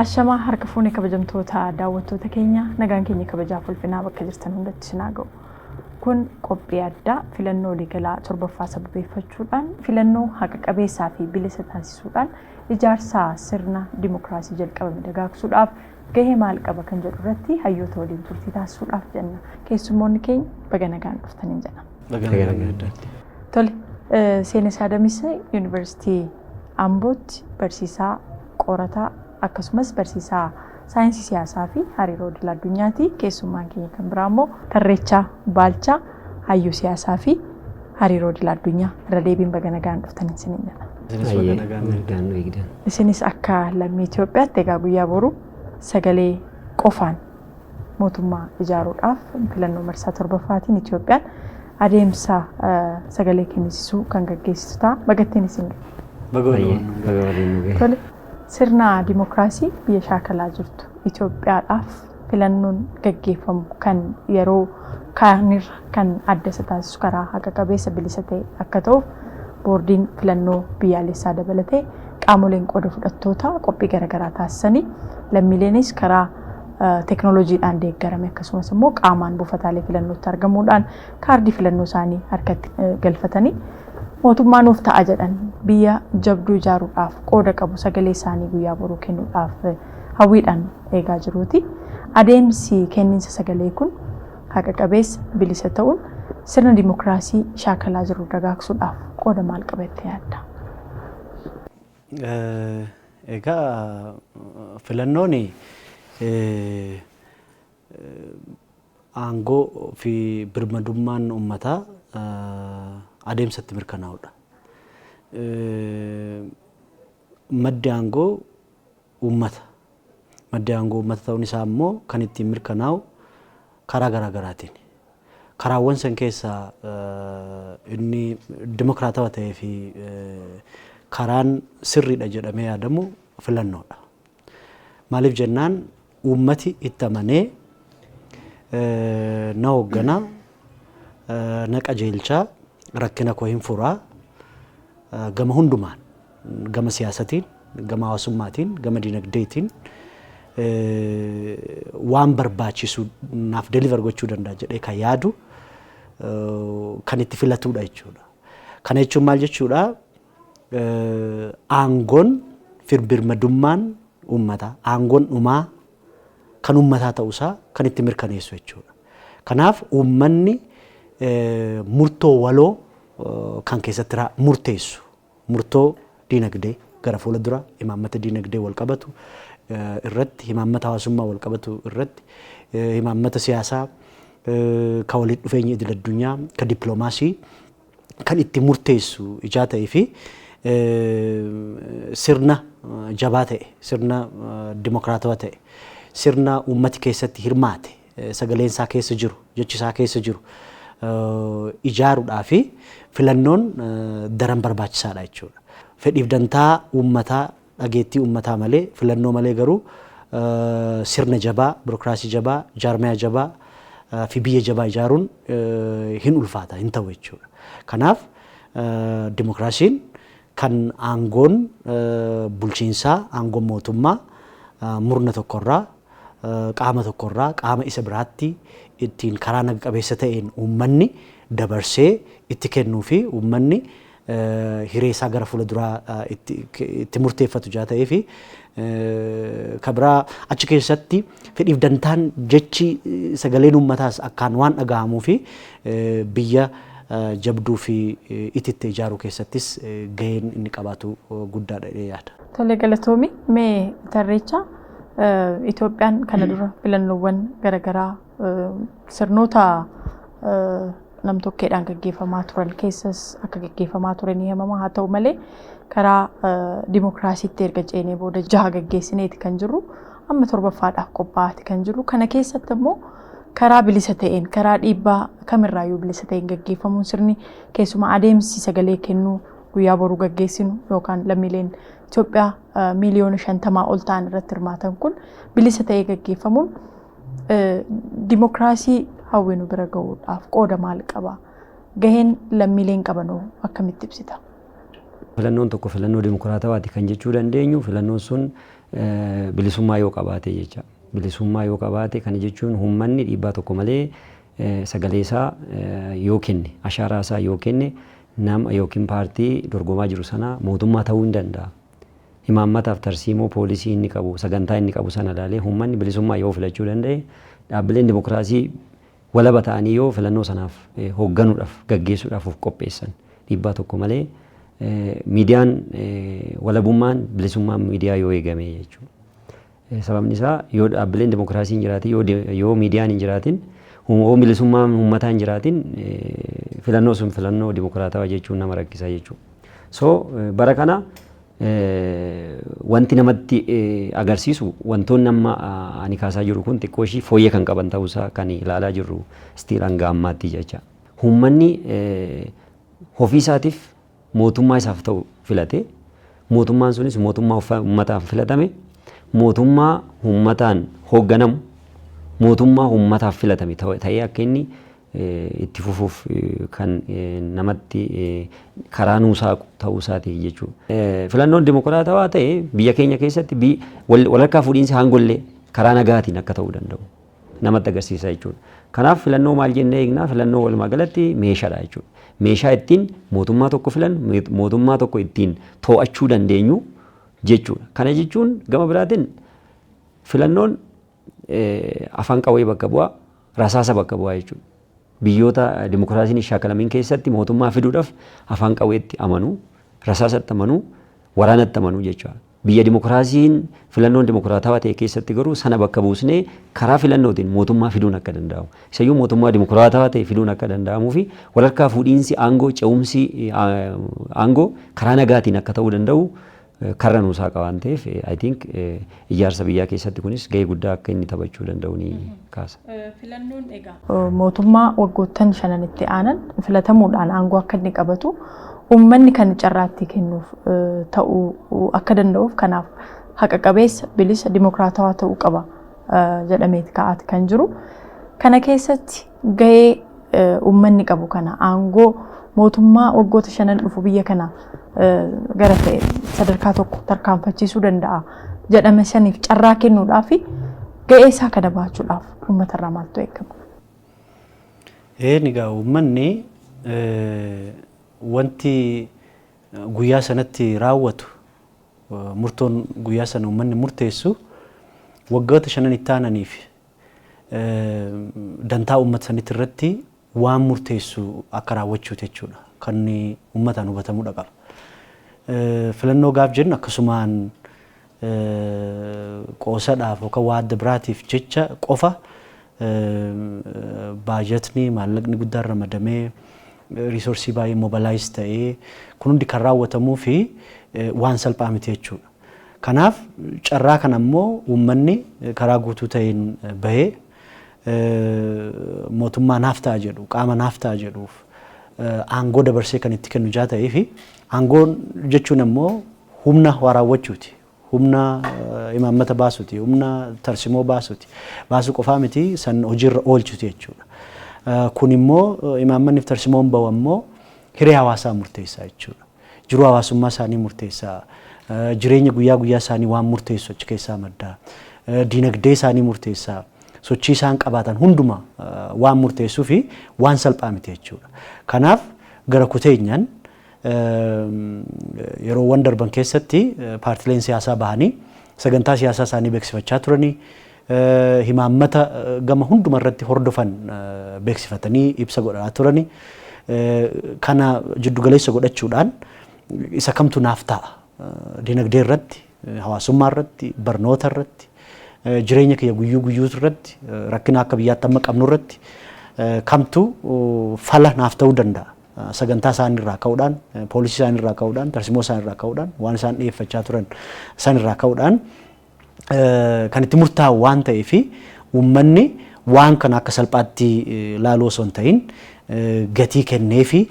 Ashama harka fuunee kabajamtoota daawwattoota keenya nagaan keenya kabajaaf ulfinaa bakka jirtan hundatti isin ga'u. Kun qophii addaa filannoo waliigalaa torbaffaa sababeeffachuudhaan filannoo haqa qabeessaa fi bilisa taasisuudhaan ijaarsa sirna dimookiraasii jalqabame dagaagsuudhaaf gahee maal qaba kan jedhu irratti hayyoota waliin turtii taasisuudhaaf jenna. Keessummoonni keenya baga nagaan dhuftaniin jedha. Baga nagaan. Tole, Seenessaa Damisee Yuunivarsiitii Ambootti barsiisaa qorataa akkasumas barsiisaa saayinsii siyaasaa fi hariiroo idil-addunyaati. Keessummaan keenya kan biraa immoo Tarreechaa Baalchaa hayyuu siyaasaa fi hariiroo idil-addunyaa. Irra deebiin baga nagaan dhuftaniin isiniin jedha. Isinis akka lammii Itoophiyaatti egaa guyyaa boru sagalee qofaan mootummaa ijaaruudhaaf filannoo marsaa torbaffaatiin Itoophiyaan adeemsa sagalee kennisiisuu kan gaggeessitu ta'a. Bagattiin isin Baga sirna dimookiraasii biyya shaakalaa jirtu Itoophiyaadhaaf filannoon gaggeeffamu kan yeroo kaanirra kan adda isa taasisu karaa haqa qabeessa bilisa ta'e akka ta'uuf boordiin filannoo biyyaalessaa dabalatee qaamoleen qooda fudhattoota qophii garaagaraa taasisanii lammiileenis karaa teknooloojiidhaan deeggarame akkasumas immoo qaamaan buufataalee filannootti argamuudhaan kaardii filannoo isaanii harkatti galfatanii mootummaan nuuf ta'a jedhan biyya jabduu ijaaruudhaaf qooda qabu sagalee isaanii guyyaa boruu kennuudhaaf hawwiidhaan eegaa jiruuti. Adeemsi kenniinsa sagalee kun haqa qabeessa bilisa ta'uun sirna dimookiraasii shaakalaa jiru dagaagsuudhaaf qooda maal qabattee yaadda? Egaa filannoon aangoo fi birmadummaan uummataa adeemsatti mirkanaa'udha. Maddi aangoo uummata. Maddi aangoo uummata ta'uun isaa immoo kan ittiin mirkanaa'u karaa garaagaraatiin. Karaawwan san keessaa inni dimookiraatawaa ta'ee fi karaan sirriidha jedhamee yaadamu filannoodha. Maaliif jennaan uummati itti amanee na hoogganaa, na qajeelchaa, rakkina koo hin furaa gama hundumaan gama siyaasatiin, gama hawaasummaatiin, gama dinagdeetiin waan barbaachisu naaf deliver gochuu danda'a jedhee kan yaadu kan itti filatudha jechuudha. Kana jechuun maal jechuudha? Aangoon birmadummaan uummataa, aangoon dhumaa kan uummataa ta'uusaa kan itti mirkaneessu jechuudha. Kanaaf uummanni murtoo waloo kan keessatti murteessu, murtoo dinagdee gara fuula dura imaammata dinagdee wal qabatu irratti, imaammata hawaasummaa wal qabatu irratti, imaammata siyaasaa kan walitti dhufeenya idil-addunyaa, kan dippiloomaasii kan itti murteessu ijaa ta'ee fi sirna jabaa ta'e, sirna dimookiraatawaa ta'e, sirna uummati keessatti hirmaate, sagaleen isaa keessa jiru, jechi isaa keessa jiru ijaaruudhaa fi filannoon daran barbaachisaadha jechuudha. Fedhiif dantaa uummataa, dhageettii uummataa malee, filannoo malee garuu sirna jabaa, birookiraasii jabaa, jaarmiyaa jabaa fi biyya jabaa ijaaruun hin ulfaata, hin ta'u jechuudha. Kanaaf dimookiraasiin kan aangoon bulchiinsaa, aangoon mootummaa murna tokkorraa, qaama tokkorraa, qaama isa biraatti ittiin karaa naga qabeessa ta'een uummanni dabarsee itti kennuu fi uummanni hiree isaa gara fuula duraa itti murteeffatu jaa ta'ee fi kabiraa achi keessatti fedhiif dantaan jechi sagaleen uummataas akkaan waan dhaga'amuu fi biyya jabduu fi ititti ijaaruu keessattis gaheen inni qabaatu guddaadha yaada. Tole galatoomi mee Tarreechaa Itoophiyaan kana dura filannoowwan garaagaraa sirnoota nam-tokkeedhaan gaggeeffamaa turan keessas akka gaggeeffamaa turan ni himama. Haa ta'u malee karaa dimookiraasiitti erga ceenee booda 6 gaggeessineeti kan jirru amma 7ffaadhaaf qophaa'aati kan jirru. Kana keessatti immoo karaa bilisa ta'een, karaa dhiibbaa kamirraayyuu bilisa ta'een gaggeeffamuun sirni keessumaa adeemsi sagalee kennuu guyyaa boruu gaggeessinu yookaan lammiileen Itoophiyaa miliyoona 50 ol ta'an irratti hirmaatan kun bilisa ta'ee gaggeeffamuun dimookiraasii hawwinu bira ga'uudhaaf qooda maal qaba? Gaheen lammiileen qabanoo akkamitti ibsita? Filannoon tokko filannoo dimookiraatawaati kan jechuu dandeenyu filannoon sun bilisummaa yoo qabaate jecha. Bilisummaa yoo qabaate kana jechuun uummanni dhiibbaa tokko malee sagalee isaa yoo kenne, ashaaraa isaa yoo kenne nama yookiin paartii dorgomaa jiru sana mootummaa ta'uu hin danda'a. Imaammataaf tarsiimoo poolisii inni qabu, sagantaa inni qabu sana ilaalee uummanni bilisummaa yoo filachuu danda'e dhaabbileen dimokiraasii walaba ta'anii yoo filannoo sanaaf hoogganuudhaaf gaggeessuudhaaf of qopheessan dhiibbaa tokko malee miidiyaan walabummaan bilisummaan miidiyaa yoo eegame jechuudha. Sababni isaa yoo dhaabbileen dimokiraasii hin jiraatin yoo miidiyaan hin jiraatin yoo bilisummaan uummataa hin jiraatin filannoo sun filannoo dimokiraatawaa jechuun nama rakkisa jechuudha. So bara kana wanti namatti agarsiisu wantoonni amma ani kaasaa jiru kun xiqqoo ishii fooyyee kan qaban ta'uusaa kan ilaalaa jirru stiil hanga ammaatti jecha. Uummanni ofii isaatiif mootummaa isaaf ta'u filate mootummaan sunis mootummaa uummataaf filatame mootummaa uummataan hoogganamu mootummaa uummataaf filatame ta'ee akka inni itti fufuuf kan namatti karaa nuusaa ta'uu isaati jechuudha. Filannoon dimokiraatawaa ta'e biyya keenya keessatti walharkaa fuudhiinsi aangollee karaa nagaatiin akka ta'uu danda'u namatti agarsiisa jechuudha. Kanaaf filannoo maal jennee eegnaa filannoo walumaa galatti meeshaadha jechuudha. Meeshaa ittiin mootummaa tokko filan mootummaa tokko ittiin to'achuu dandeenyu jechuudha. Kana jechuun gama biraatiin filannoon afaan qawwee bakka bu'aa, rasaasa bakka bu'aa jechuudha. Biyyoota dimokiraasiin hin shaakalamiin keessatti mootummaa fiduudhaaf afaan qawweetti amanuu, rasaasatti amanuu, waraanatti amanuu jechuudha. Biyya dimokiraasiin filannoon dimokiraatawaa ta'e keessatti garuu sana bakka buusnee karaa filannootiin mootummaa fiduun akka danda'amu. Isayyuu mootummaa dimokiraatawaa ta'e fiduun akka danda'amuu fi walharkaa fuudhiinsi aangoo ce'umsi aangoo karaa nagaatiin akka ta'uu danda'u karra nuusaa qaba waan ta'eef I think ijaarsa biyyaa keessatti kunis gahee guddaa akka inni taphachuu danda'u ni kaasa. Filannoon egaa mootummaa waggoottan shananitti aanan filatamuudhaan aangoo akka inni qabatu uummanni kan carraatti kennuuf ta'uu akka danda'uuf kanaaf haqa qabeessa bilisa dimokiraatawaa ta'uu qaba jedhameeti ka'aati kan jiru. Kana keessatti gahee uummanni qabu kana aangoo mootummaa waggoota shanan dhufu biyya kana gara ta'e sadarkaa tokko tarkaanfachiisuu danda'a jedhame saniif carraa kennuudhaaf gahee isaa kana baachuudhaaf uummatarraa maaltu eegama? Egaa uummanni wanti guyyaa sanatti raawwatu murtoon guyyaa sana uummanni murteessu waggoota shanan itti aananiif dantaa uummata sanitti irratti waan murteessu akka raawwachuuti jechuudha. Kan uummataan hubatamuu qaba. Filannoo gaaf jennu akkasumaan qoosadhaaf yookaan waa adda biraatiif jecha qofa baajetni maallaqni guddaan ramadamee riisoorsii baay'ee mobilaayiz ta'ee kun hundi kan raawwatamuu fi waan salphaa miti jechuudha. Kanaaf carraa kana immoo uummanni karaa guutuu ta'een bahee mootummaa naaf ta'a jedhu qaama naaf ta'a jedhuuf aangoo dabarsee kan itti kennu jaa ta'ee fi aangoon jechuun immoo humna waa raawwachuuti. Humna imaammata baasuuti, humna tarsimoo baasuuti. Baasuu qofaa miti san hojiirra oolchuuti jechuudha. Kun immoo imaammanni tarsimoon bahu immoo hiree hawaasaa murteessaa jechuudha. Jiruu hawaasummaa isaanii murteessaa. Jireenya guyyaa guyyaa isaanii waan murteessu achi keessaa maddaa. Diinagdee isaanii murteessaa. Sochii isaan qabaatan hunduma waan murteessuu fi waan salphaa miti jechuudha. Kanaaf gara kuteenyaan yeroowwan darban keessatti paartileen siyaasaa bahanii sagantaa siyaasaa isaanii beeksifachaa turanii himaammata gama hunduma irratti hordofan beeksifatanii ibsa godhaa turanii kana jiddu galeessa godhachuudhaan isa kamtu naaf ta'a dinagdee irratti hawaasummaa irratti barnoota irratti jireenya kiyya guyyuu guyyuu irratti rakkina akka biyyaatti amma qabnu irratti kamtu fala naaf ta'uu danda'a. Sagantaa isaan irraa ka'uudhaan poolisii isaan irraa ka'uudhaan tarsimoo isaan irraa ka'uudhaan waan isaan dhiyeeffachaa turan isaan irraa ka'uudhaan kan itti murtaa'u waan ta'eef uummanni waan kana akka salphaatti laaluu osoo hin ta'in gatii kennee fi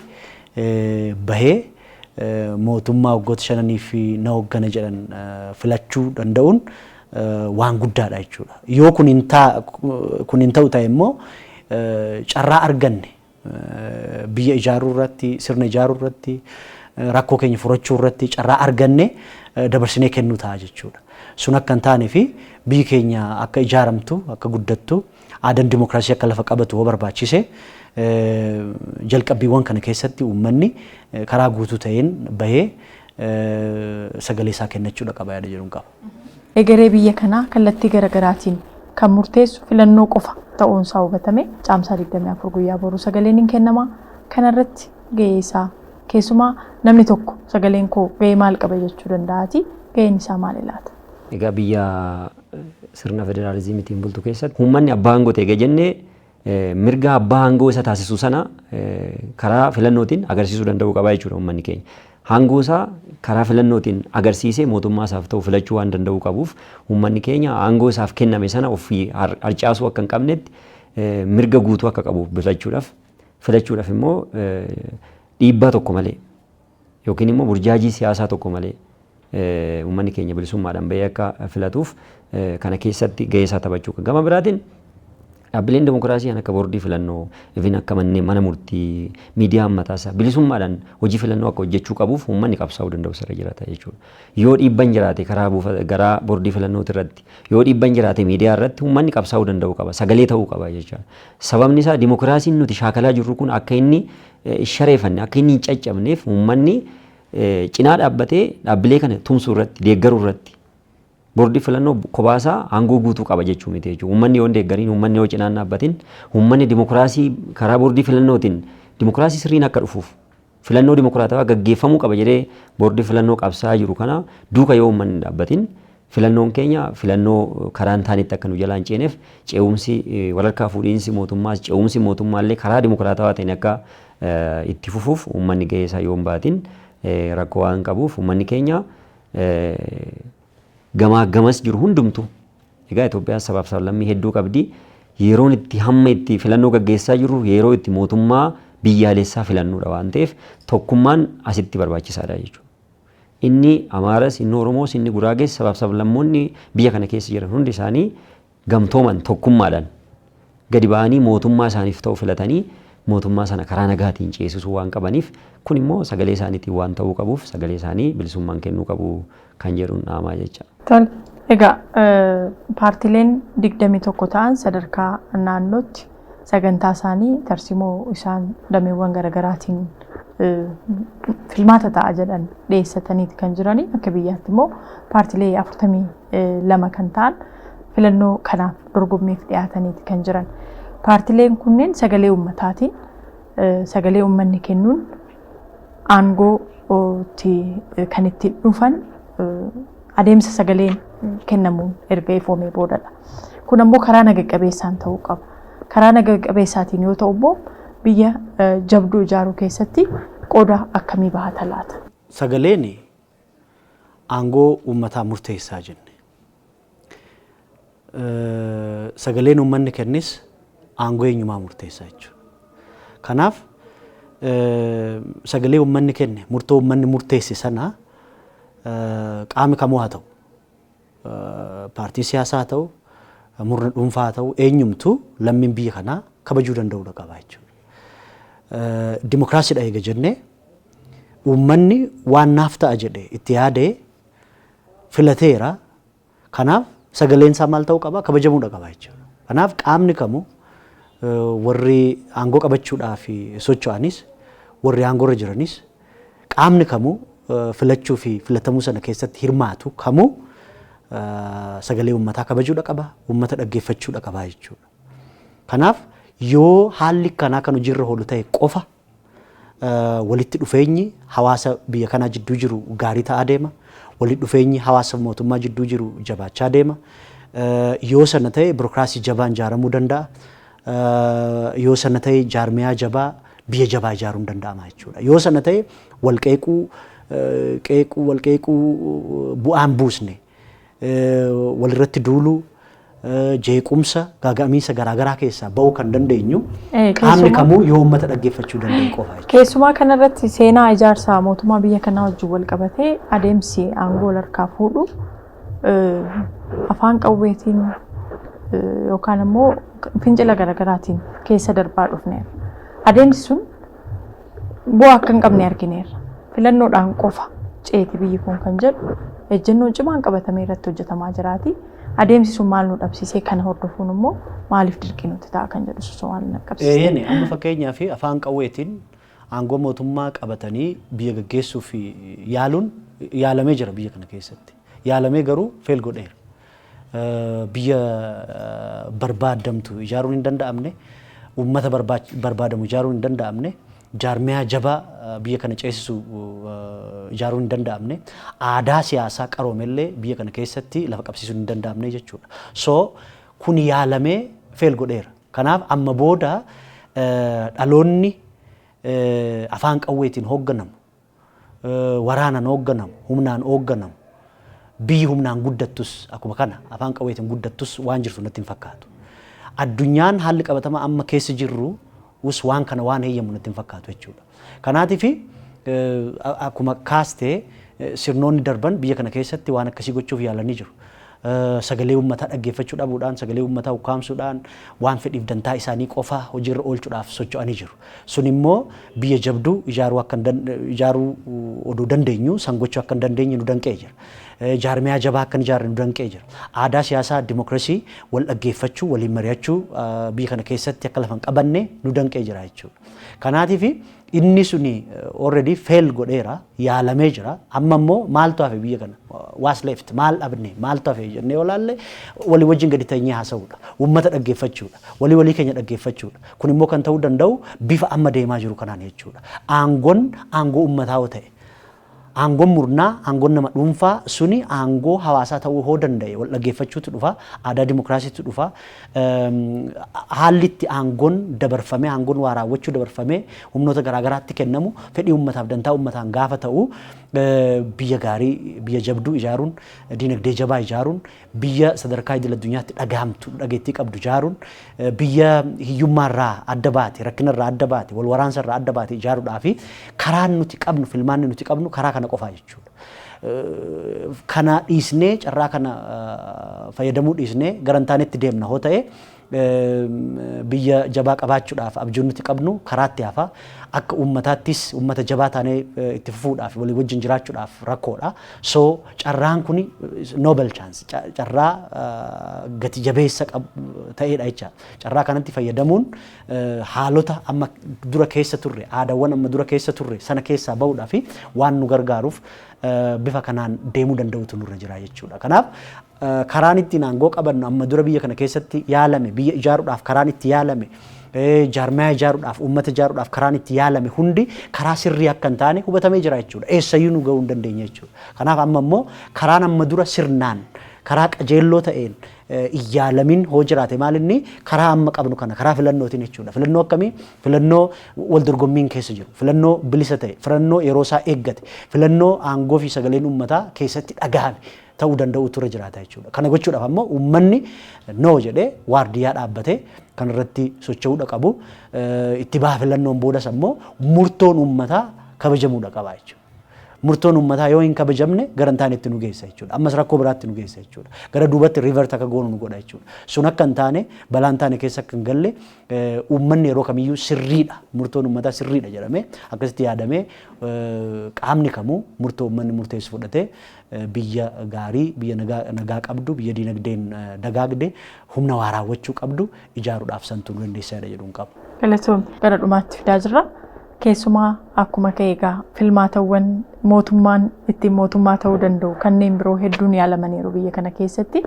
bahee mootummaa waggoota shananii fi na hooggana jedhan filachuu danda'uun waan guddaadha jechuudha. Yoo kun hin ta'u ta'e immoo carraa arganne biyya ijaaruu irratti sirna ijaaruu irratti rakkoo keenya furachuu irratti carraa arganne dabarsinee kennuu ta'a jechuudha. Sun akka hin taanee fi biyyi keenya akka ijaaramtu akka guddattu aadaan dimookiraasii akka lafa qabatu hoo barbaachise jalqabbiiwwan kana keessatti uummanni karaa guutuu ta'een bahee sagalee isaa kennachuudha qaba yaada jedhuun qaba. Egeree biyya kanaa kallattii garaagaraatiin kan murteessu filannoo qofa ta'uun isaa hubatame caamsaa 24 guyyaa boruu sagaleen hin kennama. Kanarratti gahee isaa keessumaa namni tokko sagaleen koo gahee maal qaba jechuu danda'aati gaheen isaa maal ilaata? Egaa biyya sirna federaalizimiitiin bultu keessatti uummanni abbaa aangoo ta'e jennee mirga abbaa aangoo isa taasisu sana karaa filannootiin agarsiisuu danda'uu qaba jechuudha uummanni keenya. Aangoo isaa karaa filannootiin agarsiisee mootummaa isaaf ta'u filachuu waan danda'uu qabuuf uummanni keenya aangoo isaaf kenname sana ofii harcaasuu akka hin qabnetti mirga guutuu akka qabu filachuudhaaf immoo dhiibbaa tokko malee yookiin immoo burjaajii siyaasaa tokko malee uummanni keenya bilisummaadhaan bahee akka filatuuf kana keessatti gahee isaa taphachuu qaba. Gama biraatiin dhaabbileen dimookiraasii akka boordii filannoo even akka mana murtii miidiyaan mataasaa bilisummaadhaan hojii filannoo akka hojjechuu qabuuf uummanni qabsaa'uu danda'u sirra jiraata jechuudha. Yoo dhiibban jiraate karaa boordii filannootii irratti yoo dhiibban jiraate miidiyaa irratti uummanni qabsaa'uu danda'u qaba sagalee ta'uu qaba jechuudha. Sababni isaa dimookiraasiin nuti shaakalaa jirru kun akka inni shareeffanne akka inni hin caccabneef uummanni cinaa dhaabbatee dhaabbilee kana tumsuu irratti deeggaruu irratti boordii filannoo kobaasaa aangoo guutuu qaba jechuu miti jechuudha. Uummanni yoo deeggariin uummanni yoo cinaan dhaabbatin uummanni dimookiraasii karaa boordii filannootiin dimookiraasii sirriin akka dhufuuf filannoo dimookiraatawaa gaggeeffamuu qaba jedhee boordii filannoo qabsaa jiru kana duuka yoo uummanni dhaabbatin filannoon keenya filannoo karaa hin taanetti akka nu jalaa hin ceeneef ce'umsi walharkaa fuudhiinsi mootummaas ce'umsi mootummaallee karaa dimookiraatawaa ta'een akka itti fufuuf uummanni gahee isaa yoo hin baatin rakkoo waan qabuuf uummanni keenya gamaa gamas jiru hundumtu egaa Itoophiyaan sabaaf sablammii hedduu qabdi yeroon itti hamma itti filannoo gaggeessaa jirru yeroo itti mootummaa biyyaalessaa filannuudha waan ta'eef tokkummaan asitti barbaachisaadha jechuudha. Inni Amaaras inni Oromoos inni Guraagees sabaaf sablammoonni biyya kana keessa jiran hundi isaanii gamtooman tokkummaadhaan gadi ba'anii mootummaa isaaniif ta'u filatanii mootummaa sana karaa nagaatiin ceesisuu waan qabaniif kun immoo sagalee isaaniitiin waan ta'uu qabuuf sagalee isaanii bilisummaan kennuu qabu kan jedhuun dhaamaa jecha. Tole egaa paartileen 21 ta'an sadarkaa naannootti sagantaa isaanii tarsimoo isaan dameewwan garaagaraatiin filmaata ta'a jedhan dhiyeessataniiti kan jiranii akka biyyaatti immoo paartilee 42 kan ta'an filannoo kanaaf dorgommiif dhiyaataniiti kan jiran. Paartileen kunneen sagalee ummataatiin sagalee ummanni kennuun aangoo kan ittiin dhufan adeemsa sagaleen kennamuun erga ifoomee boodadha. Kun ammoo karaa naga qabeessaan ta'uu qaba. Karaa naga qabeessaatiin yoo ta'u immoo biyya jabduu ijaaruu keessatti qooda akkamii bahata laata? Sagaleen aangoo ummataa murteessaa jenne. Sagaleen ummanni kennis aangoo eenyumaa murteessaa jechuudha. Kanaaf sagalee ummanni kenne murtoo ummanni murteesse sana qaami kamuu haa ta'u paartii siyaasaa haa ta'u murna dhuunfaa haa ta'u eenyumtu lammiin biyya kanaa kabajuu danda'uudha qaba jechuudha. Dimookiraasiidha eega jennee uummanni waan naaf ta'a jedhee itti yaadee filateera. Kanaaf sagaleen isaa maal ta'uu qaba kabajamuudha qaba jechuudha. Kanaaf qaamni kamuu warri aangoo qabachuudhaaf socho'anis warri aangoorra jiranis qaamni kamuu filachuu fi filatamuu sana keessatti hirmaatu kamuu sagalee uummataa kabajuudha qaba uummata dhaggeeffachuudha qaba jechuudha. Kanaaf yoo haalli kanaa kan hojiirra oolu ta'e qofa walitti dhufeenyi hawaasa biyya kanaa jidduu jiru gaarii ta'aa deema. Walitti dhufeenyi hawaasa mootummaa jidduu jiru jabaachaa deema. Yoo sana ta'e birookiraasii jabaan ijaaramuu danda'a. Yoo sana ta'e jaarmiyaa jabaa biyya jabaa ijaaruun danda'ama jechuudha. Yoo sana ta'e walqeequu bu'aan buusne walirratti duuluu jeequmsa gaaga'amiinsa garaagaraa keessaa ba'uu kan dandeenyu qaamni kamuu yoo uummata dhaggeeffachuu danda'u qofa jechuudha. Keessumaa kanarratti seenaa ijaarsaa mootummaa biyya kanaa wajjin wal qabatee adeemsi aangoo harkaa fuudhu afaan qawweetiin yookaan immoo fincila garaagaraatiin keessa darbaa dhufneera. Adeemsi sun bu'aa akka hin qabne argineerra. filannoodhaan qofa ceeti biyyi kun kan jedhu ejjennoon cimaan qabatamee irratti hojjetamaa jiraati. Adeemsi sun maal nu dhabsiisee kana hordofuun immoo maaliif dirqii nuti ta'a kan jedhu sun waan naqqabsiisee. Amma fakkeenyaa fi afaan qawweetiin aangoo mootummaa qabatanii biyya gaggeessuuf yaaluun yaalamee jira biyya kana keessatti. Yaalamee garuu feel godheera. Biyya barbaadamtu ijaaruun hin danda'amne, uummata barbaadamu ijaaruun hin danda'amne, jaarmiyaa jabaa biyya kana ceesisu ijaaruun hin danda'amne, aadaa siyaasaa qaroomellee biyya kana keessatti lafa qabsiisuun hin danda'amne jechuudha. So kun yaalamee feel godheera. Kanaaf amma booda dhaloonni afaan qawweetiin hoogganamu, waraanaan hoogganamu, humnaan hoogganamu, biyyi humnaan guddattus akkuma kana afaan qawweetiin guddattus waan jirtu natti hin fakkaatu. Addunyaan haalli qabatama amma keessa jirru waan kana waan heeyyamu natti hin fakkaatu jechuudha. Kanaatiif akkuma kaastee sirnoonni darban biyya kana keessatti waan akkasii gochuuf yaalanii jiru. Sagalee uummataa dhaggeeffachuu dhabuudhaan, sagalee uummataa ukkaamsuudhaan waan fedhiif dantaa isaanii qofa hojiirra oolchuudhaaf socho'anii jiru. Sun immoo biyya jabduu ijaaruu oduu dandeenyu, san gochuu akka hin dandeenye nu danqee jira. Jaarmiyaa jabaa akka hin ijaarre nu danqee jira. Aadaa siyaasaa dimookiraasii wal dhaggeeffachuu, waliin mari'achuu biyya kana keessatti akka lafa hin qabanne nu danqee jira jechuudha. Kanaatiif inni suni already fail godheera, yaalamee jira. Amma immoo maaltu hafe biyya kana? What's left? Maal dhabne? Maaltu hafe jennee olaalle walii wajjin gadi teenyee haasa'uudha. Uummata dhaggeeffachuudha. Walii keenya dhaggeeffachuudha. Kun immoo kan ta'uu danda'u bifa amma deemaa jiru kanaan jechuudha. Aangoon aangoo uummataa ta'e. Aangoon murnaa, aangoon nama dhuunfaa suni aangoo hawaasaa ta'uu hoo danda'e wal dhaggeeffachuutu dhufa, aadaa dimookiraasiitu dhufa. Haalli itti aangoon dabarfamee, aangoon waa raawwachuu dabarfamee humnoota garaagaraatti kennamu fedhii uummataaf dantaa uummataan gaafa ta'u biyya gaarii, biyya jabduu ijaaruun, dinagdee jabaa ijaaruun, biyya sadarkaa idil addunyaatti dhagahamtu, dhageettii qabdu ijaaruun, biyya hiyyummaarraa adda baate, rakkinarraa adda baate, wal waraansarraa adda baate ijaaruudhaa fi karaan nuti qabnu, filmaanni nuti qabnu karaa kana qofaa jechuudha. Kana dhiisnee carraa kana fayyadamuu dhiisnee garantaanetti deemna hoo ta'e biyya jabaa qabaachuudhaaf abjuun nuti qabnu karaatti hafa. Akka uummataattis uummata jabaa taanee itti fufuudhaaf walii wajjin jiraachuudhaaf rakkoodha. So carraan kuni noble chance, carraa gati jabeessa ta'eedha jecha. Carraa kanatti fayyadamuun haalota amma dura keessa turre, aadaawwan amma dura keessa turre sana keessaa bahuudhaaf waan nu gargaaruuf bifa kanaan deemuu danda'utu nurra jira jechuudha. Kanaaf karaan ittiin aangoo qabannu amma dura biyya kana keessatti yaalame, biyya ijaaruudhaaf karaan itti yaalame, jaarmiyaa ijaaruudhaaf, uummata ijaaruudhaaf karaan itti yaalame hundi karaa sirrii akka hin taane hubatamee jira jechuudha. Eessayyuu nu gahuu hin dandeenye jechuudha. Kanaaf amma immoo karaan amma dura sirnaan, karaa qajeelloo ta'een iyyaalamin hoo jiraate maalinni karaa amma qabnu kana karaa filannootiin jechuudha. Filannoo akkamii? Filannoo wal dorgommiin keessa jiru, filannoo bilisa ta'e, filannoo yeroo isaa eeggate, filannoo aangoo fi sagaleen uummataa keessatti dhagahame ta'uu danda'u ture jiraata jechuudha. Kana gochuudhaaf ammoo uummanni noo jedhee waardiyyaa dhaabbatee kan irratti socho'uudha qabu. Itti baha filannoon boodas ammoo murtoon uummataa kabajamuudha qaba jechuudha. Murtoon uummataa yoo hin kabajamne garantaan itti nu geessa jechuudha. Ammas rakkoo biraatti nu geessa jechuudha. Gara duubatti rivert akka goonu nu godha jechuudha. Sun akka hin taane balaan taane keessa akka hin galle uummanni yeroo kamiyyuu sirriidha. Murtoon uummataa sirriidha jedhamee akkasitti yaadamee qaamni kamuu murtoo uummanni murteessu fudhatee biyya gaarii, biyya nagaa qabdu, biyya diinagdeen dagaagde, humna waa raawwachuu qabdu ijaaruudhaaf santuu nu dandeessaadha jedhuun qaba. Galatoon gara dhumaatti fidaa jirra. Keessumaa akkuma ka'eegaa filmaatawwan mootummaan ittiin mootummaa ta'uu danda'u kanneen biroo hedduun yaalamaniiru biyya kana keessatti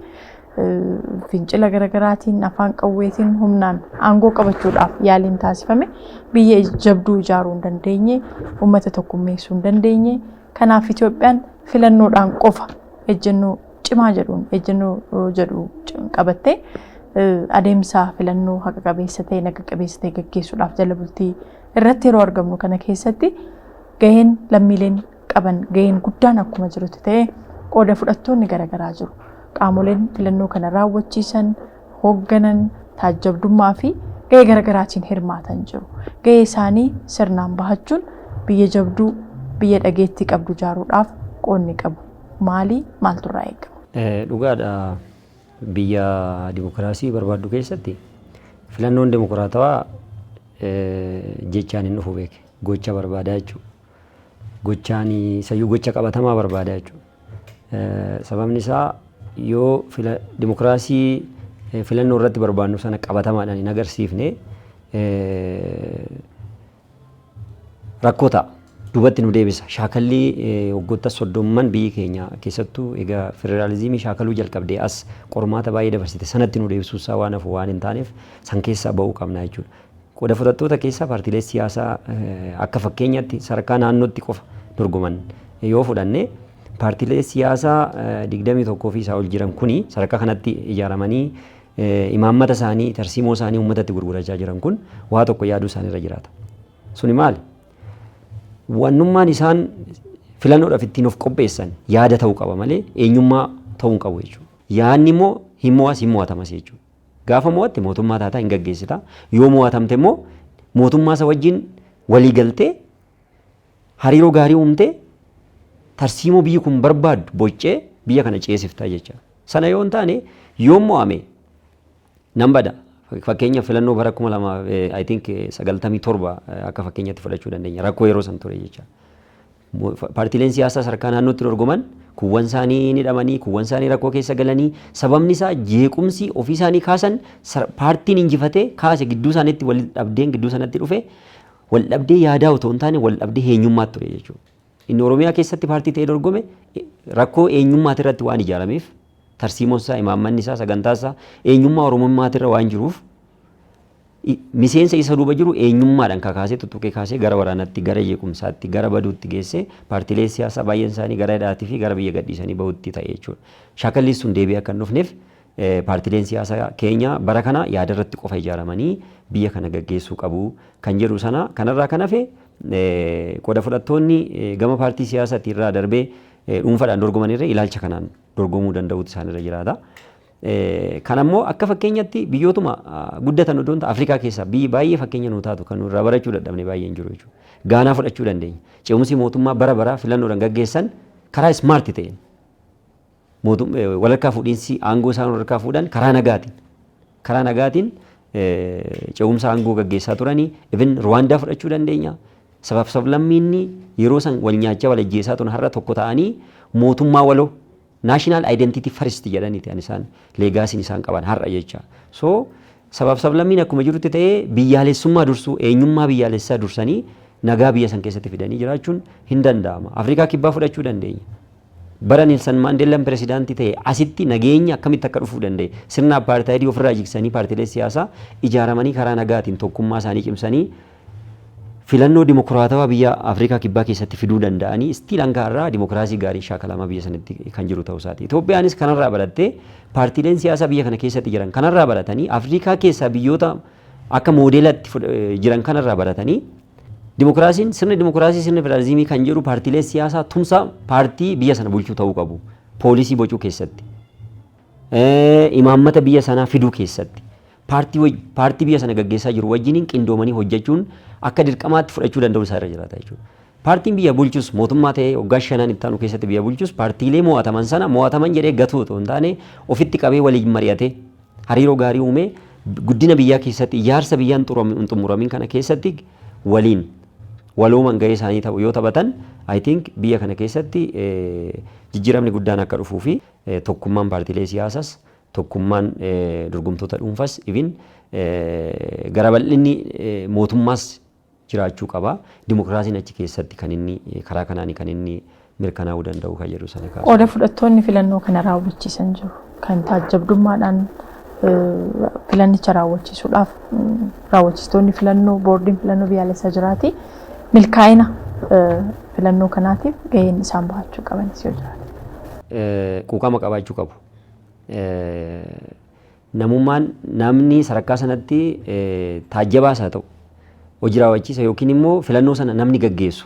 fincila garaagaraatiin afaan qawweetiin humnaan aangoo qabachuudhaaf yaaliin taasifame biyya jabduu ijaaruu hin dandeenye, uummata tokkummeessuu hin dandeenye. Kanaaf Itoophiyaan filannoodhaan qofa ejjennoo cimaa jedhu qabattee adeemsa filannoo haqa qabeessa ta'e, naga qabeessa ta'e gaggeessuudhaaf jala bultii irratti yeroo argamnu kana keessatti gaheen lammiileen qaban gaheen guddaan akkuma jirutti ta'e qooda fudhattoonni garaagaraa jiru. Qaamoleen filannoo kana raawwachiisan, hoogganan, taajjabdummaa fi gahee garaagaraatiin hirmaatan jiru. Gahee isaanii sirnaan bahachuun biyya jabduu, biyya dhageettii qabdu ijaaruudhaaf qoonni qabu. Maaltu irraa eegama? Dhugaadha. Biyya dimookiraasii barbaaddu keessatti filannoon dimookiraatawaa jechaan hin dhufu beeke gocha barbaadaa jechuudha. Gochaan sayyuu gocha qabatamaa barbaada jechuudha. Sababni isaa yoo dimokiraasii filannoo irratti barbaannu sana qabatamaadhaan hin agarsiifne rakkoo ta'a. Duubatti nu deebisa. Shaakalli waggoota 30 biyyi keenya keessattuu egaa federaalizimii shaakaluu jalqabdee as qormaata baay'ee dabarsite sanatti nu deebisuusaa waan hafu waan hin taaneef san keessaa ba'uu qabna jechuudha. Qooda fudhattoota keessaa paartiilee siyaasaa akka fakkeenyaatti sadarkaa naannootti qofa dorgoman yoo fudhanne paartiilee siyaasaa 21 fi isaa ol jiran kuni sadarkaa kanatti ijaaramanii imaammata isaanii tarsiimoo isaanii uummatatti gurgurachaa jiran kun waa tokko yaaduu isaaniirra jiraata. Suni maali? Wannummaan isaan filannoodhaaf ittiin of qopheessan yaada ta'uu qaba malee eenyummaa ta'uu hin qabu jechuudha. Yaadni immoo hin mo'as hin mo'atamas jechuudha. Gaafa mo'atte mootummaa taataa hin gaggeessita. Yoo mo'atamte immoo mootummaa isa wajjin walii galtee hariiroo gaarii uumtee tarsiimoo biyyi kun barbaadu boccee biyya kana ceesiftaa jecha. Sana yoo hin taane yoo mo'ame nan bada. Fakkeenyaaf filannoo bara 2097 akka fakkeenyatti fudhachuu dandeenya. Rakkoo yeroo san ture jecha. Paartiileen siyaasaa sadarkaa naannootti dorgoman kuuwwan isaanii ni hidhamanii kuuwwan isaanii rakkoo keessa galanii sababni isaa jeequmsi ofii isaanii kaasan paartiin injifatee kaase gidduu isaaniitti wal dhabdeen gidduu sanatti dhufe wal dhabdee yaadaa otoo hin taane wal dhabdee eenyummaatti ture jechuudha. Inni Oromiyaa keessatti paartii ta'ee dorgome rakkoo eenyummaati irratti waan ijaarameef tarsiimoon isaa imaammanni isaa sagantaa isaa eenyummaa Oromummaati irra waan jiruuf miseensa isa duuba jiru eenyummaadhaan kakaasee tuttuqee kaasee gara waraanatti gara jeequmsaatti gara baduutti geesse paartiilee siyaasaa baay'een isaanii gara hidhaatii fi gara biyya gadhiisanii bahutti ta'e jechuudha. Shaakalli sun deebi'ee akka hin dhufneef paartiileen siyaasaa keenya bara kana yaada irratti qofa ijaaramanii biyya kana gaggeessuu qabu kan jedhu sana kanarraa kan hafe qooda fudhattoonni gama paartii siyaasaatti irraa darbee dhuunfaadhaan dorgomanirra ilaalcha kanaan dorgomuu danda'uutu isaanirra jiraata. Kanammoo akka fakkeenyatti biyyootuma guddatan odoon ta'e Afrikaa keessaa biyyi baay'ee fakkeenya nuu taatu kan nurraa barachuu dadhabne baay'een jiru jechuudha. Gaanaa fudhachuu dandeenya. Ce'umsi mootummaa bara baraa filannoodhaan gaggeessan karaa ismaarti ta'een walharkaa fuudhinsi aangoo isaan walharkaa fuudhan karaa nagaatiin ce'umsa aangoo gaggeessaa turanii even Ruwaandaa fudhachuu dandeenya. Sabaaf sablammiinni yeroo san wal nyaachaa wal ajjeesaa turan har'a tokko ta'anii mootummaa waloo national identity first jedhaniiti isaan leegaasiin isaan qaban har'a jecha. So sabaaf sablammiin akkuma jirutti ta'ee biyyaalessummaa dursuu eenyummaa biyyaalessaa dursanii nagaa biyya san keessatti fidanii jiraachuun hin danda'ama. Afrikaa kibbaa fudhachuu dandeenya. Bara Neelsan Maandeellaan pirezidaantii ta'e asitti nageenya akkamitti akka dhufuu danda'e sirna apartaayidii ofirraa jigsanii paartiilee siyaasaa ijaaramanii karaa nagaatiin tokkummaa isaanii cimsanii filannoo dimokiraatawaa biyya Afrikaa kibbaa keessatti fiduu danda'anii istiil hanga irraa dimokiraasii gaarii shaakalamaa biyya sanatti kan jiru ta'uu isaati. Itoophiyaanis kanarraa barattee paartiileen siyaasaa biyya kana keessatti jiran kanarraa baratanii Afrikaa keessaa biyyoota akka moodeelatti jiran kanarraa baratanii dimokiraasiin sirni federaalizimii kan jedhu paartiilee siyaasaa tumsa paartii biyya sana bulchuu ta'uu qabu. Poolisii bocuu keessatti imaammata biyya sanaa fiduu keessatti paartii biyya sana gaggeessaa jiru wajjiniin qindoomanii hojjechuun akka dirqamaatti fudhachuu danda'u isaa irra jiraata jechuudha. Paartiin biyya bulchus mootummaa ta'ee waggaa 5 itti aanu keessatti biyya bulchus paartiilee mo'ataman jedhee gatuu otoo hin taane ofitti qabee waliin mari'atee hariiroo gaarii uumee guddina biyyaa keessatti ijaarsa biyyaan xumuramin kana keessatti waliin walooman gahee isaanii ta'u yoo taphatan I think biyya kana keessatti jijjiiramni guddaan akka dhufuu fi tokkummaan paartiilee siyaasaas tokkummaan dorgomtoota dhuunfas even gara bal'inni mootummaas jiraachuu qaba. Dimokiraasiin achi keessatti kan inni karaa kanaan kan inni mirkanaa'uu danda'u kan jedhu sana kaasa. Qooda fudhattoonni filannoo kana raawwachiisan jiru kan taajjabdummaadhaan filannicha raawwachiisuudhaaf raawwachiistonni filannoo boordiin filannoo biyyaalessaa jiraati. Milkaa'ina filannoo kanaatiif gaheen isaan bahachuu qabanis yoo jiraate. Quuqama qabaachuu qabu. Namni sadarkaa sanatti taajjabaas haa ta'u hojii raawwachiisa yookiin immoo filannoo sana namni gaggeessu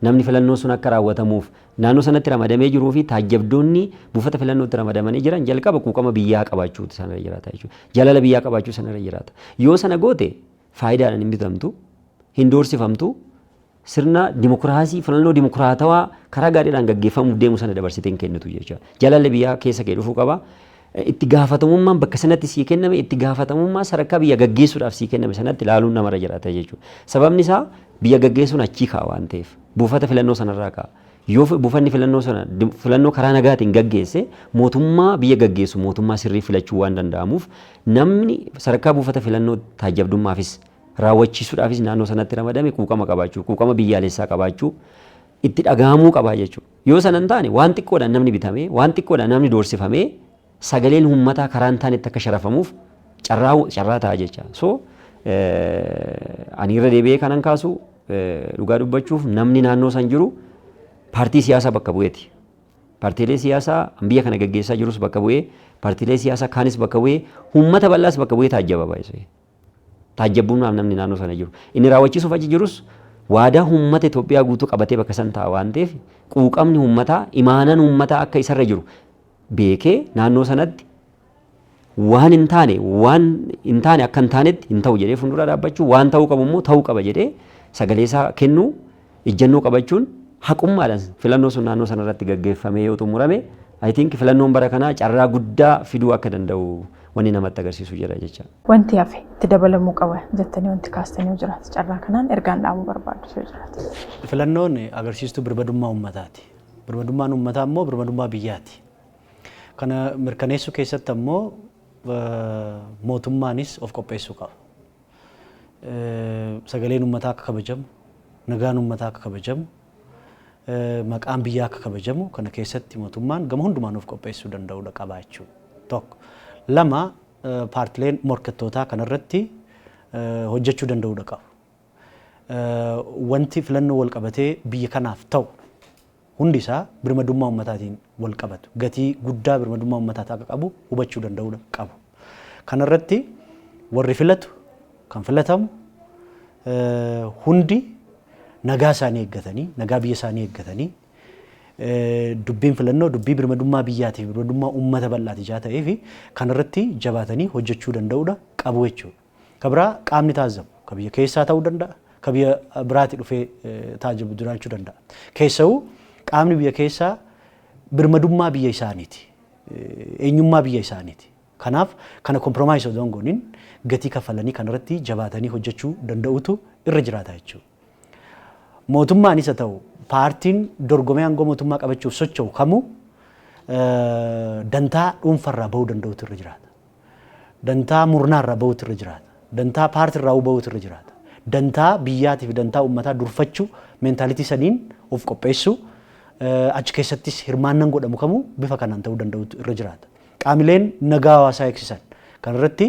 namni filannoo sun akka raawwatamuuf naannoo sanatti ramadamee jiruu fi taajjabdoonni buufata filannootti ramadamanii jiran jalqaba quuqama biyyaa qabaachuutu sanarra jiraata jechuudha. Jaalala biyyaa qabaachuu sanarra jiraata. Yoo sana goote faayidaadhaan hin bitamtu hin doorsifamtu sirna dimokiraasii filannoo dimokiraatawaa karaa gaariidhaan gaggeeffamuuf deemu sana dabarsitee hin kennitu jechuudha. Jaalala biyyaa keessa kee dhufuu qaba. itti gaafatamummaan bakka sanatti sii kenname itti gaafatamummaa sadarkaa biyya gaggeessuudhaaf sii kenname sanatti ilaaluun namarra jiraata jechuudha. Sababni isaa biyya gaggeessuun achii ka'a waan ta'eef buufata filannoo sanarraa ka'a. Yoo buufanni filannoo karaa nagaatiin gaggeesse mootummaa biyya gaggeessu mootummaa sirrii filachuu waan danda'amuuf namni sadarkaa buufata filannoo taajjabdummaafis raawwachiisuudhaafis naannoo sanatti ramadame quuqama qabaachuu quuqama biyyaalessaa qabaachuu itti dhagahamuu qabaa jechuudha. Yoo sana hin taane waan xiqqoodhaan namni bitamee waan xiqqoodhaan namni doorsifamee sagaleen uummataa karaa hin taanetti akka sharafamuuf carraa ta'a jecha. So ani irra deebi'ee kanan kaasu dhugaa dubbachuuf namni naannoo san jiru paartii siyaasaa bakka bu'eeti. Paartiilee siyaasaa biyya kana gaggeessaa jirus bakka bu'ee paartiilee siyaasaa kaanis bakka bu'ee uummata bal'aas bakka bu'ee taajjaba baay'isee. Taajjabummaaf namni naannoo sana jiru. Inni raawwachiisuuf achi jirus waadaa uummata Itoophiyaa guutuu qabatee bakka san ta'a waan ta'eef quuqamni uummataa imaanan uummataa akka isarra jiru beekee naannoo sanatti waan hin taane akka hin taanetti hin ta'u jedhee fuuldura dhaabbachuu waan ta'uu qabu immoo ta'uu qaba jedhee sagalee isaa kennuu ejjennoo qabachuun haqummaadhaan filannoo sun naannoo sanarratti gaggeeffamee yoo xumurame I think filannoon bara kanaa carraa guddaa fiduu akka danda'u wanni namatti agarsiisu jira jecha. Wanti hafe itti dabalamuu qaba jettanii wanti kaastanii jiraatu carraa kanaan ergaan dhaamuu barbaadu jiraatu. Filannoon agarsiistuu birmadummaa uummataati. Birmadummaan uummataa immoo birmadummaa biyyaati. Kana mirkaneessuu keessatti ammoo mootummaanis of qopheessuu qaba. Sagaleen uummataa akka kabajamu, nagaan uummataa akka kabajamu, maqaan biyyaa akka kabajamu kana keessatti mootummaan gama hundumaan of qopheessuu danda'udha qaba jechuudha. Tokko. Lama paartileen morkattootaa kanarratti hojjechuu danda'udha qabu. Wanti filannoo wal qabatee biyya kanaaf ta'u hundi isaa birmadummaa uummataatiin wal qabatu. Gatii guddaa birmadummaa uummataa akka qabu hubachuu danda'udha qabu. Kanarratti warri filatu kan filatamu hundi nagaa isaanii eeggatanii nagaa biyya isaanii eeggatanii dubbiin filannoo dubbii birmadummaa biyyaatiif birmadummaa uummata bal'aati jaa ta'ee fi kanarratti jabaatanii hojjechuu danda'udha qabu jechuudha. Kabira qaamni taasisamu ka biyya keessaa ta'uu danda'a ka biyya biraatti dhufee taajajilu jiraachuu danda'a. Keessa'uu qaamni biyya keessaa birmadummaa biyya isaaniiti eenyummaa biyya isaaniiti. Kanaaf kana komproomaayisii osoo hin gooniin gatii kaffalanii kanarratti jabaatanii hojjechuu danda'utu irra jiraata jechuudha. Mootummaanis haa ta'u paartiin dorgomee aangoo mootummaa qabachuuf socho'u kamuu dantaa dhuunfarraa bahuu danda'utu irra jiraata. Dantaa murnaarraa bahuutu irra jiraata. Dantaa paartiirraa bahuutu irra jiraata. Dantaa biyyaatiif dantaa uummataa durfachuu meentaalitii saniin of qopheessuu achi keessattis hirmaannaan godhamu kamuu bifa kanaan ta'uu danda'utu irra jiraata. Qaamileen nagaa hawaasaa eegsisan kanarratti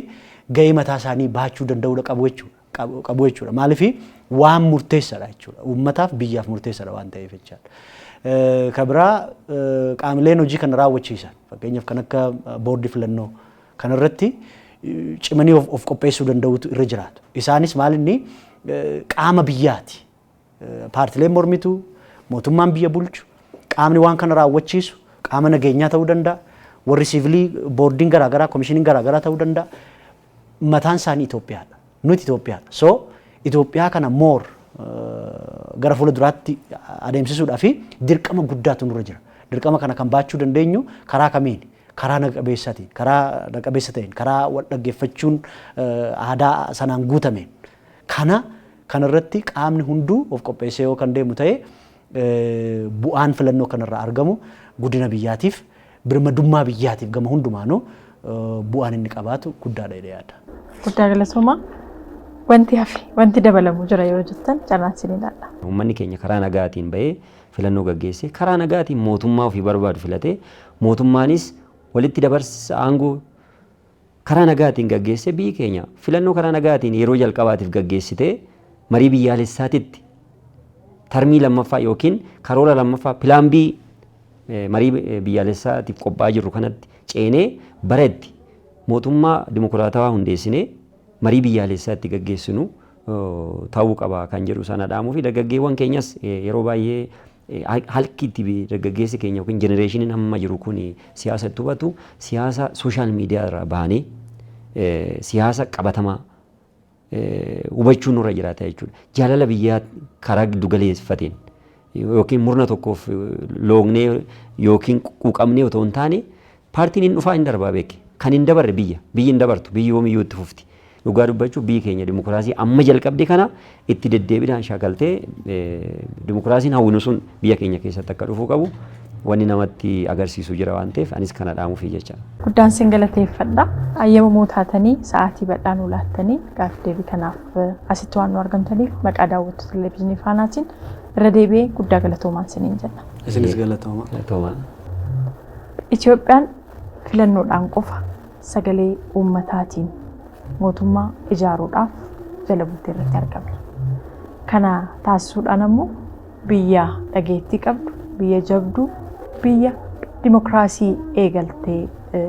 gahee mataa isaanii bahachuu danda'udha qabu jechuudha. Maaliif waan murteessaadha jechuudha. Uummataaf biyyaaf murteessaadha waan ta'eef jechaadha. Kabira qaamileen hojii kana raawwachiisan fakkeenyaaf kan akka boordii filannoo kanarratti cimanii of qopheessuu danda'utu irra jiraatu. Isaanis maalinni qaama biyyaati. Paartileen mormituu mootummaan biyya bulchu qaamni waan kana raawwachiisu qaama nageenyaa ta'uu danda'a. Warri siivilii boordiin garaagaraa komishiniin garaagaraa ta'uu danda'a. Mataan isaanii Itoophiyaadha. Nuti Itoophiyaadha. So Itoophiyaa kana moor gara fuulduraatti adeemsisuudhaa fi dirqama guddaatu nurra jira. Dirqama kana kan baachuu dandeenyu karaa kamiin? Karaa naqa-qabeessaatiin, karaa naqa-qabeessa ta'een, karaa wal dhaggeeffachuun aadaa sanaan guutameen. Kanarratti qaamni hunduu of qopheessee yoo kan deemu ta'e bu'aan filannoo kanarraa argamu guddina biyyaatiif birmadummaa biyyaatiif gama hundumaanuu bu'aan inni qabaatu guddaadha jedhee yaada. Guddaa galatoomaa. Wanti hafe wanti dabalamu jira yoo jettan carraatiin ilaalla. Uummanni keenya karaa nagaatiin bahee filannoo gaggeessee karaa nagaatiin mootummaa ofii barbaadu filatee mootummaanis walitti dabarsa aangoo karaa nagaatiin gaggeessee biyyi keenya filannoo karaa nagaatiin yeroo jalqabaatiif gaggeessitee marii biyyaalessaatitti tarmii lammaffaa yookiin karoora lammaffaa pilaan bii marii biyyaalessaatiif qophaa'aa jirru kanatti ceenee bara itti mootummaa dimokiraatawaa hundeessinee marii biyyaalessaatti gaggeessinu ta'uu qaba kan jedhu sana dhaamuu fi dargaggeewwan keenyas yeroo baay'ee halki itti dargaggeessi keenya yookiin jenereeshiniin amma jiru kun siyaasa itti hubatu siyaasa sooshaal miidiyaa irraa bahanii siyaasa qabatamaa hubachuu nurra jiraata jechuudha. Jaalala biyyaa karaa giddu galeeffateen yookiin murna tokkoof loognee yookiin quuqamnee otoo hin taane paartiin hin dhufaa hin darbaa beeke kan hin dabarre biyyi hin dabartu biyyi yoomiyyuu itti fufti. Dhugaa dubbachuu biyyi keenya dimokiraasii amma jalqabde kana itti deddeebiidhaan shaakaltee dimokiraasiin hawwinu sun biyya keenya keessatti akka dhufuu qabu wanni namatti agarsiisu jira waan ta'eef anis kana dhaamuufi jecha. Guddaan sin galateeffadha. Ayyamamuu taatanii sa'aatii bal'aan ulaattanii gaaffii deebii kanaaf asitti waan nu argamtaniif maqaa daawwattoota televezyiinii Faanaatiin irra deebi'ee guddaa galatoomaan siniin jenna. Isinis galatooma. Itoophiyaan filannoodhaan qofa sagalee uummataatiin mootummaa ijaaruudhaaf jala bultee irratti argamna. Kana taasisuudhaan ammoo biyya dhageettii qabdu, biyya jabduu, biyya dimokiraasii eegaltee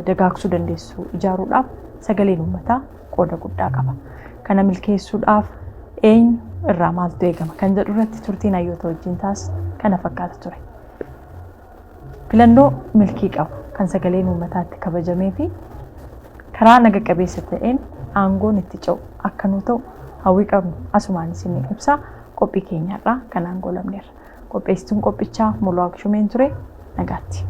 dagaagsuu dandeessu ijaaruudhaaf sagaleen uummataa qooda guddaa qaba. Kana milkeessuudhaaf eenyu irraa maaltu eegama kan jedhu irratti turtiin hayyoota wajjin taas kana fakkaata ture. Filannoo milkii qabu kan sagaleen uummataatti kabajamee fi karaa naga qabeessa ta'een aangoon itti ce'u akka nu ta'u hawwii qabnu asumaan isin ibsa. Qophii keenyarraa kan aangoo lamneerra. Qopheessituun qophichaa Muluu Akshumeen ture. Nagaatti.